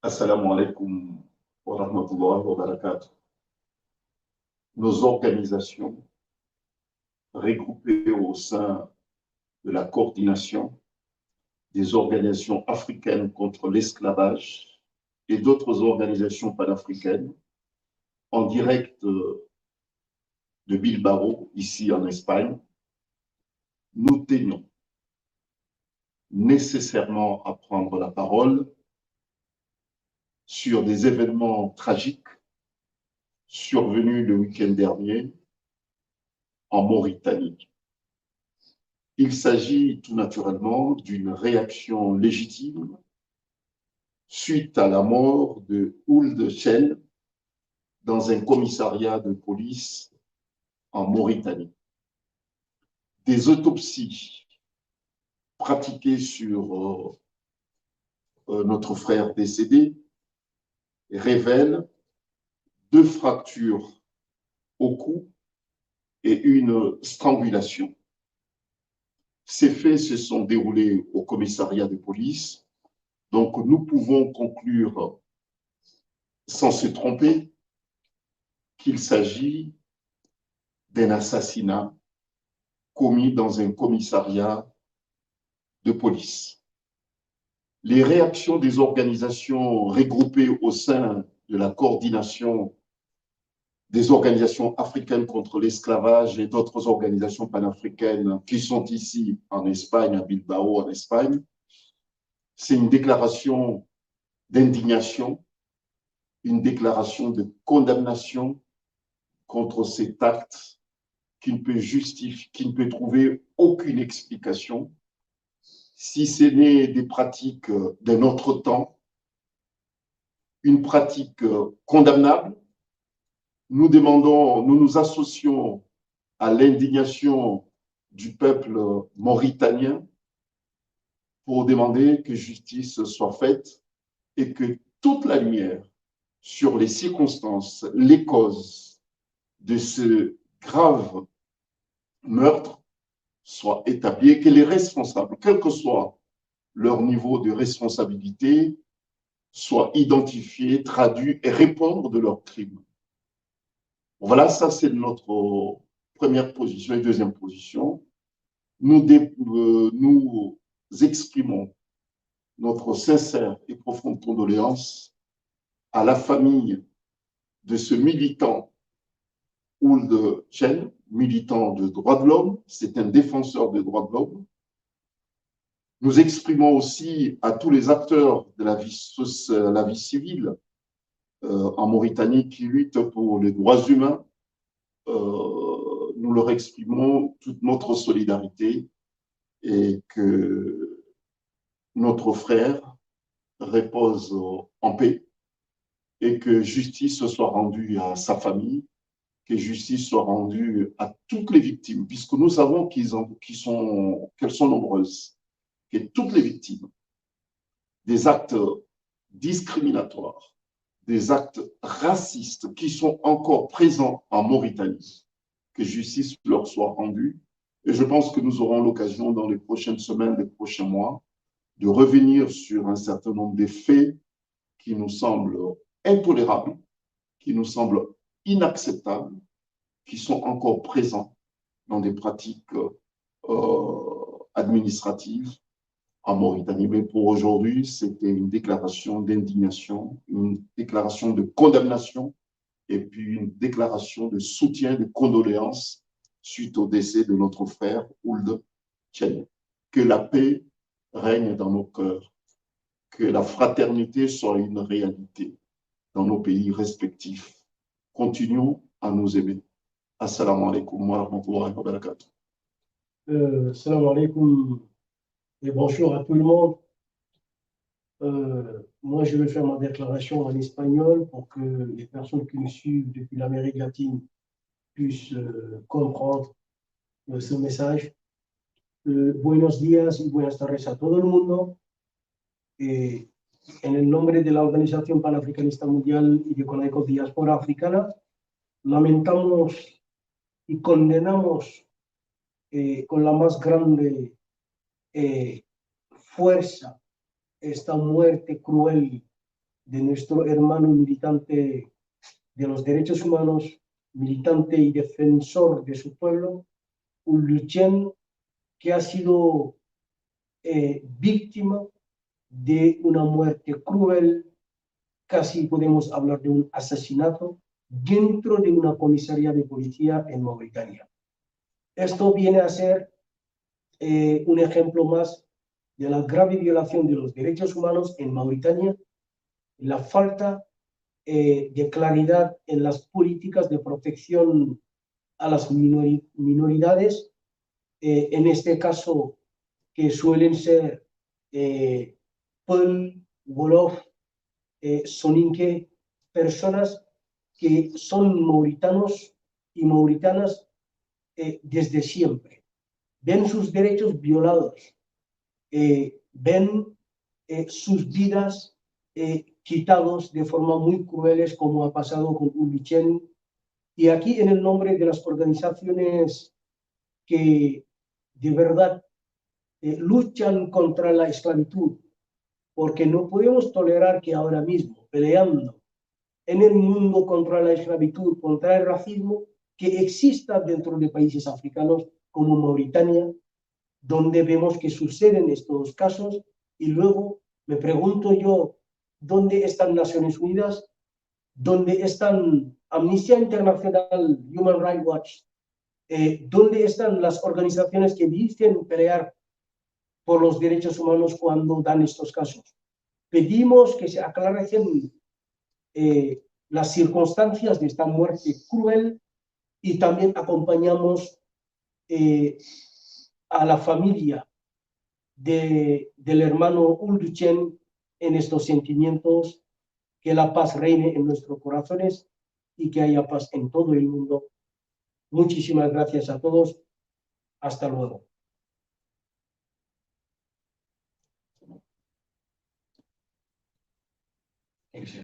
Assalamu alaikum wa rahmatullahi wa barakatuh. Nos organisations regroupées au sein de la coordination des organisations africaines contre l'esclavage et d'autres organisations panafricaines en direct de Bilbao, ici en Espagne, nous tenions nécessairement à prendre la parole sur des événements tragiques survenus le week-end dernier en Mauritanie. Il s'agit tout naturellement d'une réaction légitime suite à la mort de Ould Chel dans un commissariat de police en Mauritanie. Des autopsies pratiquées sur notre frère décédé révèlent 2 fractures au cou et une strangulation. Ces faits se sont déroulés au commissariat de police, donc nous pouvons conclure sans se tromper qu'il s'agit d'un assassinat commis dans un commissariat de police. Les réactions des organisations regroupées au sein de la coordination des organisations africaines contre l'esclavage et d'autres organisations panafricaines qui sont ici en Espagne, à Bilbao, en Espagne, c'est une déclaration d'indignation, une déclaration de condamnation contre cet acte qui ne peut trouver aucune explication, si ce n'est des pratiques d'un autre temps, une pratique condamnable. Nous nous associons à l'indignation du peuple mauritanien pour demander que justice soit faite et que toute la lumière sur les circonstances, les causes de ce grave meurtre soit établie et que les responsables, quel que soit leur niveau de responsabilité, soient identifiés, traduits et répondre de leurs crimes. Voilà, ça c'est notre première position. Et deuxième position, nous exprimons notre sincère et profonde condoléance à la famille de ce militant Ould Chel, militant de droits de l'homme, c'est un défenseur des droits de l'homme. Nous exprimons aussi à tous les acteurs de la vie civile en Mauritanie qui luttent pour les droits humains. Nous leur exprimons toute notre solidarité et que notre frère repose en paix et que justice soit rendue à sa famille, que justice soit rendue à toutes les victimes, puisque nous savons qu'elles sont nombreuses, que toutes les victimes des actes discriminatoires, des actes racistes qui sont encore présents en Mauritanie, que justice leur soit rendue. Et je pense que nous aurons l'occasion dans les prochaines semaines, les prochains mois, de revenir sur un certain nombre de faits qui nous semblent intolérables, qui nous semblent inacceptables, qui sont encore présents dans des pratiques administratives en Mauritanie. Mais pour aujourd'hui, c'était une déclaration d'indignation, une déclaration de condamnation et puis une déclaration de soutien, de condoléances suite au décès de notre frère Ould Chel. Que la paix règne dans nos cœurs, que la fraternité soit une réalité dans nos pays respectifs. Continuons à nous aimer. Assalamu alaikum wa rahmatullahi wa barakatuh. Salam alaikum et bonjour à tout le monde. Moi, je vais faire ma déclaration en espagnol pour que les personnes qui nous suivent depuis l'Amérique latine puissent comprendre ce message. Buenos días y buenas tardes a todo el mundo. En el nombre de la Organización Panafricanista Mundial y de Conaeco Diáspora Africana, lamentamos y condenamos con la más grande fuerza esta muerte cruel de nuestro hermano militante de los derechos humanos, militante y defensor de su pueblo, Ould Tchen, que ha sido víctima de una muerte cruel, casi podemos hablar de un asesinato, dentro de una comisaría de policía en Mauritania. Esto viene a ser un ejemplo más de la grave violación de los derechos humanos en Mauritania, la falta de claridad en las políticas de protección a las minoridades, en este caso que suelen ser Peul, Wolof, Soninke, personas que son mauritanos y mauritanas desde siempre. Ven sus derechos violados, ven sus vidas quitados de forma muy crueles, como ha pasado con Ould Tchen. Y aquí, en el nombre de las organizaciones que de verdad luchan contra la esclavitud, porque no podemos tolerar que ahora mismo, peleando en el mundo contra la esclavitud, contra el racismo, que exista dentro de países africanos como Mauritania, donde vemos que suceden estos casos, y luego me pregunto yo, ¿dónde están Naciones Unidas? ¿Dónde están Amnistía Internacional, Human Rights Watch? ¿Dónde están las organizaciones que dicen pelear por los derechos humanos cuando dan estos casos? Pedimos que se aclaren las circunstancias de esta muerte cruel, y también acompañamos a la familia del hermano Ould Tchen en estos sentimientos. Que la paz reine en nuestros corazones y que haya paz en todo el mundo. Muchísimas gracias a todos. Hasta luego.